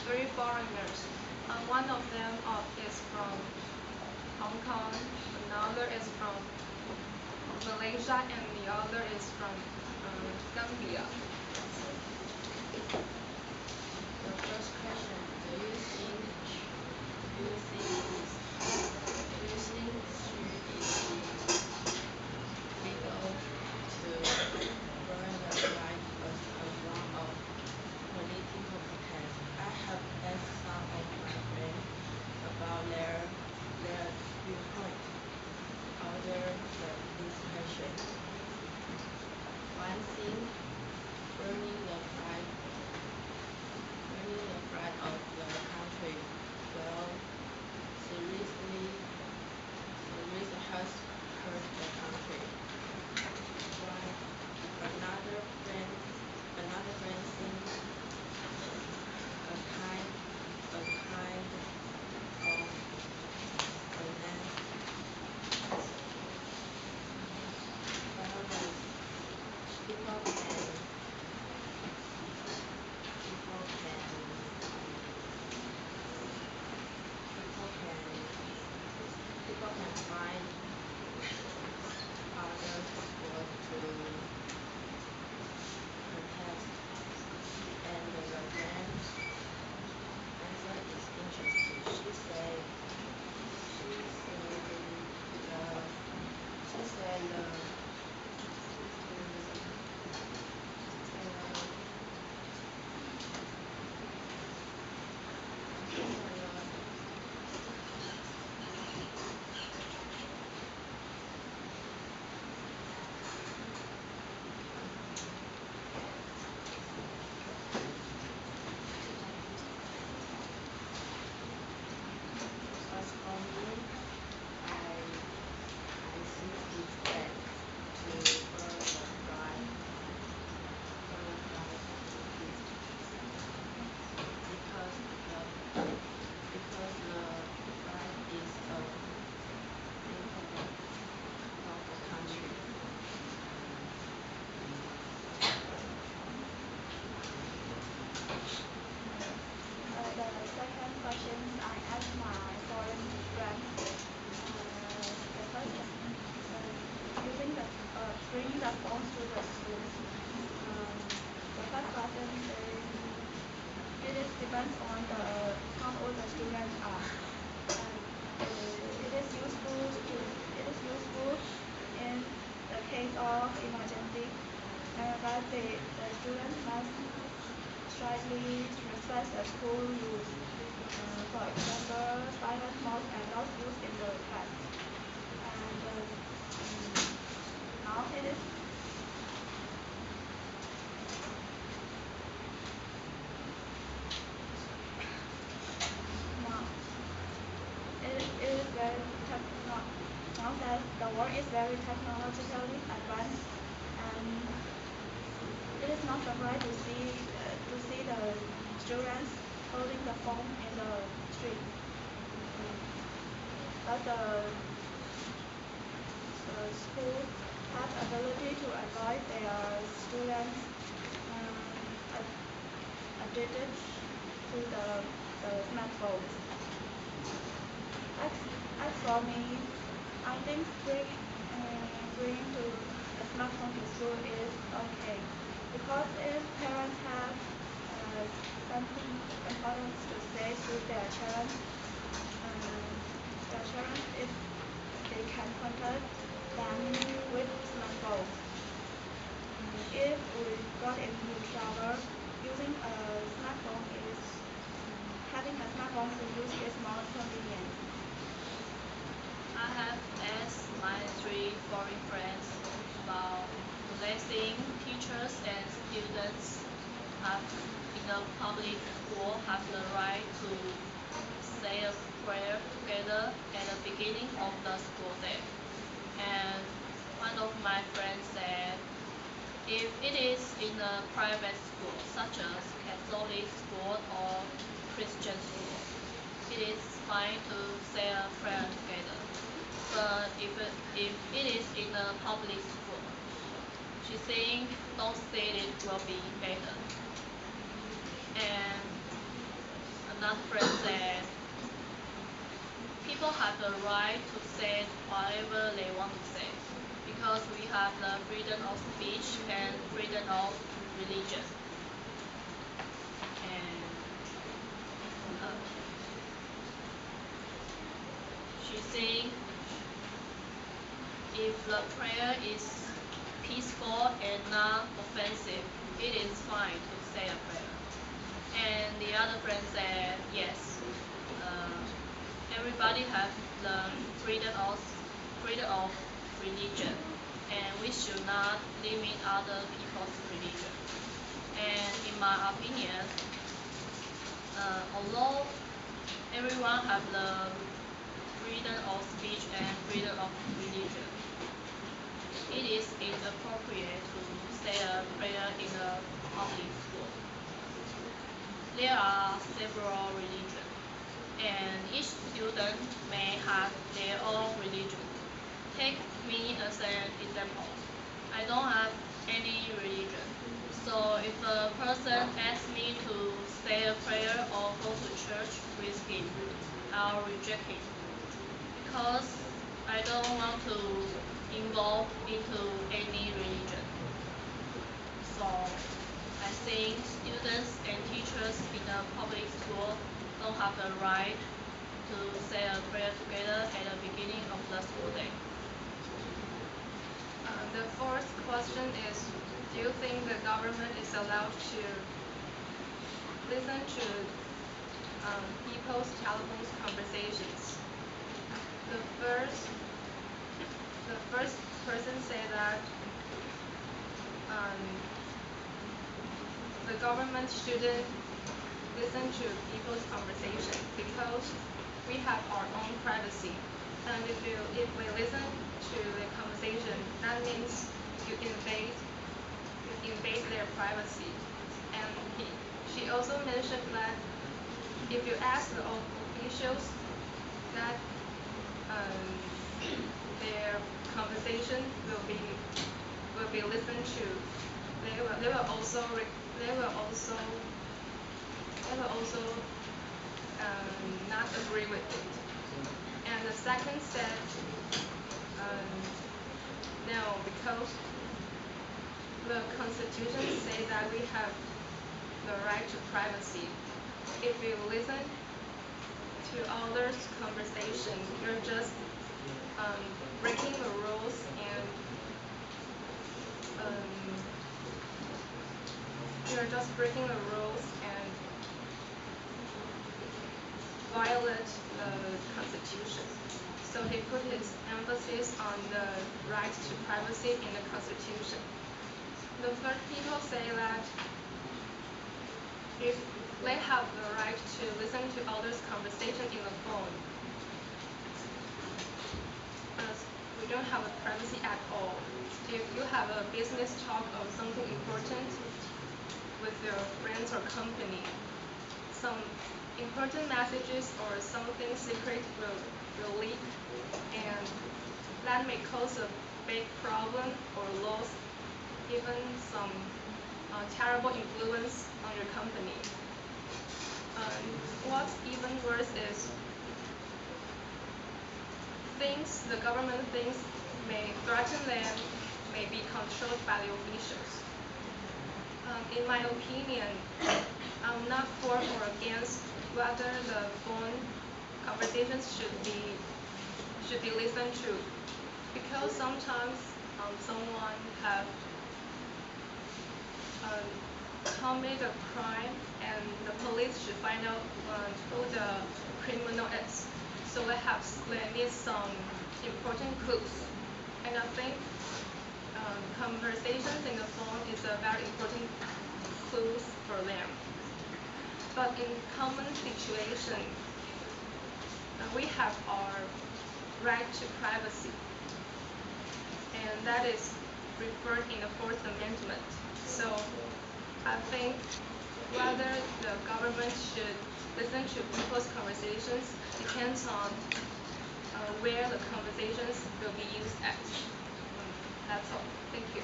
three foreigners. One of them is from Hong Kong, another is from Malaysia, and the other is from Gambia. The first question: Do you think should it be legal to burn the flag as a form of political protest? I have asked some of my friends about their viewpoint under this question. One thing, burning the flag of the country will seriously has hurt the country. While another friend thinks a kind of violence people can people can people can find other sport to protest, and the man's answer is interesting. She said as for me, I think it's bad to burn the flag because the flag is a symbol of the country. The second question I asked my foreign friends. The first is using bringing the phones to the schools. The first question is it depends on how old the students are. It is useful in the case of emergency, but the students must strictly respect the school rules. For example, silent mode and not used in the class. And now it is now it is very now that the world is very technologically advanced, and it is not surprising to see the students holding the phone in the street. But the school has ability to advise their students addicted to the smartphones. As, as for me, I think bringing to a smartphone to school is okay, because if parents have something important to say to their children, if they can contact them with smartphones. If we got into trouble, using a smartphone is having a smartphone to use is more convenient. I have asked my three foreign friends about they think teachers and students have in a public school have the right to say a prayer together at the beginning of the school day. And one of my friends said if it is in a private school such as Catholic school or Christian school, it is fine to say a prayer together. But if it is in a public school, she think don't say it will be better. And another friend said people have the right to say whatever they want to say because we have the freedom of speech and freedom of religion. And uh, she saying if the prayer is peaceful and not offensive, it is fine to say a prayer. And the other friend said yes, uh, everybody has the freedom of religion, and we should not limit other people's religion. And in my opinion, although everyone have the freedom of speech and freedom of religion, it is inappropriate to say a prayer in a public school. There are several religions, and each student may have their own religion. Take me as an example. I don't have any religion. So if a person asks me to say a prayer or go to church with him, I'll reject it because I don't want to involve into any religion. So I think students and teachers in a public school don't have the right to say a prayer together at the beginning of the school day. The fourth question is, do you think the government is allowed to listen to people's telephone conversations? The first person said that um, the government shouldn't listen to people's conversation because we have our own privacy. And if we listen to the conversation, that means you invade their privacy. And she also mentioned that if you ask the officials that their conversation will be listened to, they will also not agree with it. And the second said no, because the Constitution say that we have the right to privacy. If you listen to others' conversation, you're just breaking the rules and violate the Constitution. So he put his emphasis on the right to privacy in the Constitution. The third people say that if they have the right to listen to others' conversation in the phone, we don't have a privacy at all. If you have a business talk or something important with your friends or company, some important messages or something secret will leak, and that may cause a big problem or lose even some terrible influence on your company. What's even worse is the government thinks may threaten them, may be controlled by the officials. In my opinion, I'm not for or against whether the phone conversations should be listened to, because sometimes someone have commit a crime and the police should find out who the criminal is. So they need some important clues. And I think conversations in the phone is a very important clues for them. But in common situation, we have our right to privacy, and that is referred in the Fourth Amendment. So I think whether the government should listen to people's conversations depends on where the conversations will be used at. That's all. Thank you.